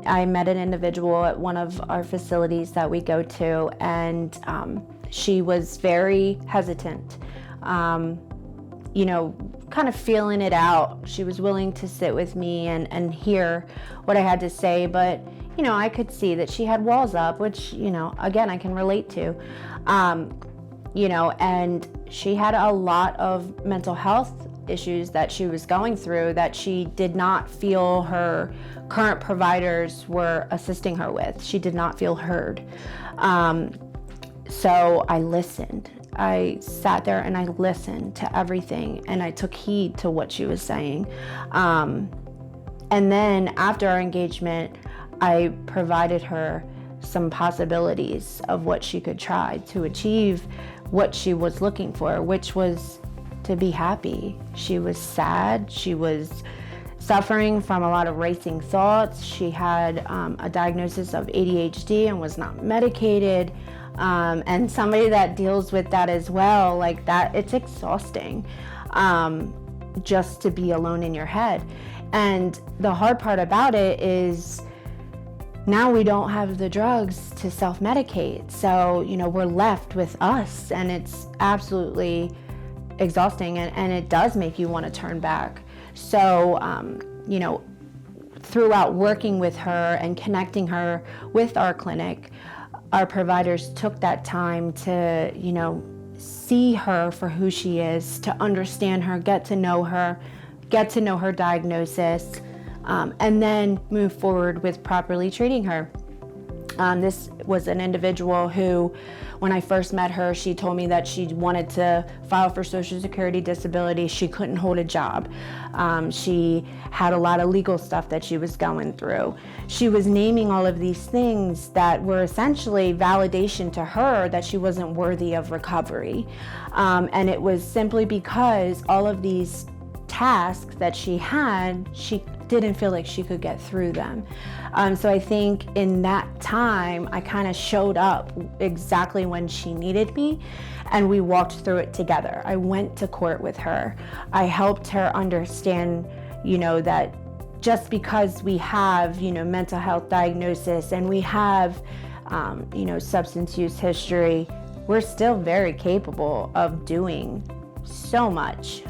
I met an individual at one of our facilities that we go to, and she was very hesitant, kind of feeling it out. She was willing to sit with me and hear what I had to say, but I could see that she had walls up, which, again, I can relate to. And she had a lot of mental health issues that she was going through that she did not feel her current providers were assisting her with. She did not feel heard. So I listened. I sat there and I listened to everything, and I took heed to what she was saying. And then after our engagement, I provided her some possibilities of what she could try to achieve what she was looking for, which was to be happy. She was sad. She was suffering from a lot of racing thoughts. She had a diagnosis of ADHD and was not medicated. And somebody that deals with that as well, like that, it's exhausting just to be alone in your head. And the hard part about it is now we don't have the drugs to self-medicate. So, we're left with us, and it's absolutely exhausting, and it does make you want to turn back. So, throughout working with her and connecting her with our clinic, our providers took that time to, see her for who she is, to understand her, get to know her diagnosis, and then move forward with properly treating her. This was an individual who, when I first met her, she told me that she wanted to file for Social Security disability. She couldn't hold a job. She had a lot of legal stuff that she was going through. She was naming all of these things that were essentially validation to her that she wasn't worthy of recovery. And it was simply because all of these tasks that she had, she didn't feel like she could get through them. So I think in that time, I kind of showed up exactly when she needed me, and we walked through it together. I went to court with her. I helped her understand, that just because we have, mental health diagnosis and we have, substance use history, we're still very capable of doing so much.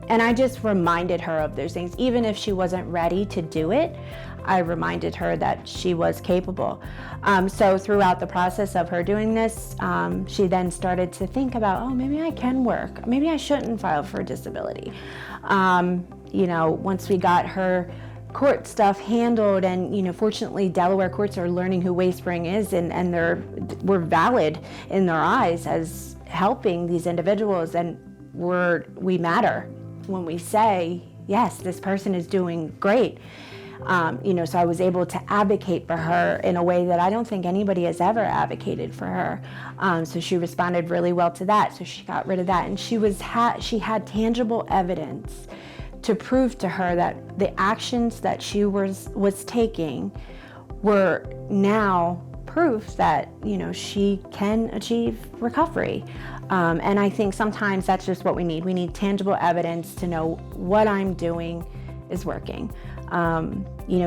And I just reminded her of those things. Even if she wasn't ready to do it, I reminded her that she was capable. So throughout the process of her doing this, she then started to think about, maybe I can work. Maybe I shouldn't file for disability. Once we got her court stuff handled, and fortunately Delaware courts are learning who Wayspring is, and we're valid in their eyes as helping these individuals, and we matter when we say, yes, this person is doing great. So I was able to advocate for her in a way that I don't think anybody has ever advocated for her. So she responded really well to that. So she got rid of that, and she had tangible evidence to prove to her that the actions that she was taking were now proof that she can achieve recovery. And I think sometimes that's just what we need. We need tangible evidence to know what I'm doing is working.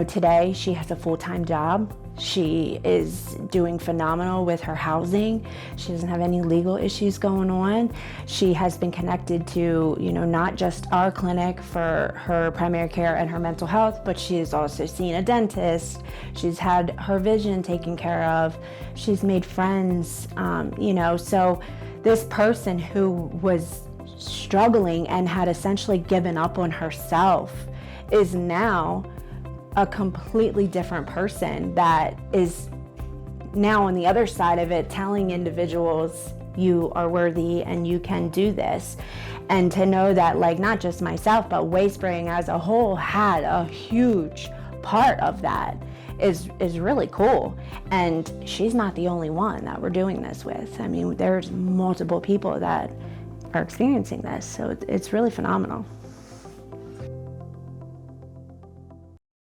Today she has a full-time job. She is doing phenomenal with her housing. She doesn't have any legal issues going on. She has been connected to, not just our clinic for her primary care and her mental health, but she has also seen a dentist. She's had her vision taken care of. She's made friends, so this person who was struggling and had essentially given up on herself is now a completely different person that is now on the other side of it, telling individuals, you are worthy and you can do this. And to know that, not just myself, but Wayspring as a whole had a huge part of that is really cool. And she's not the only one that we're doing this with. I mean, there's multiple people that are experiencing this, so it's really phenomenal.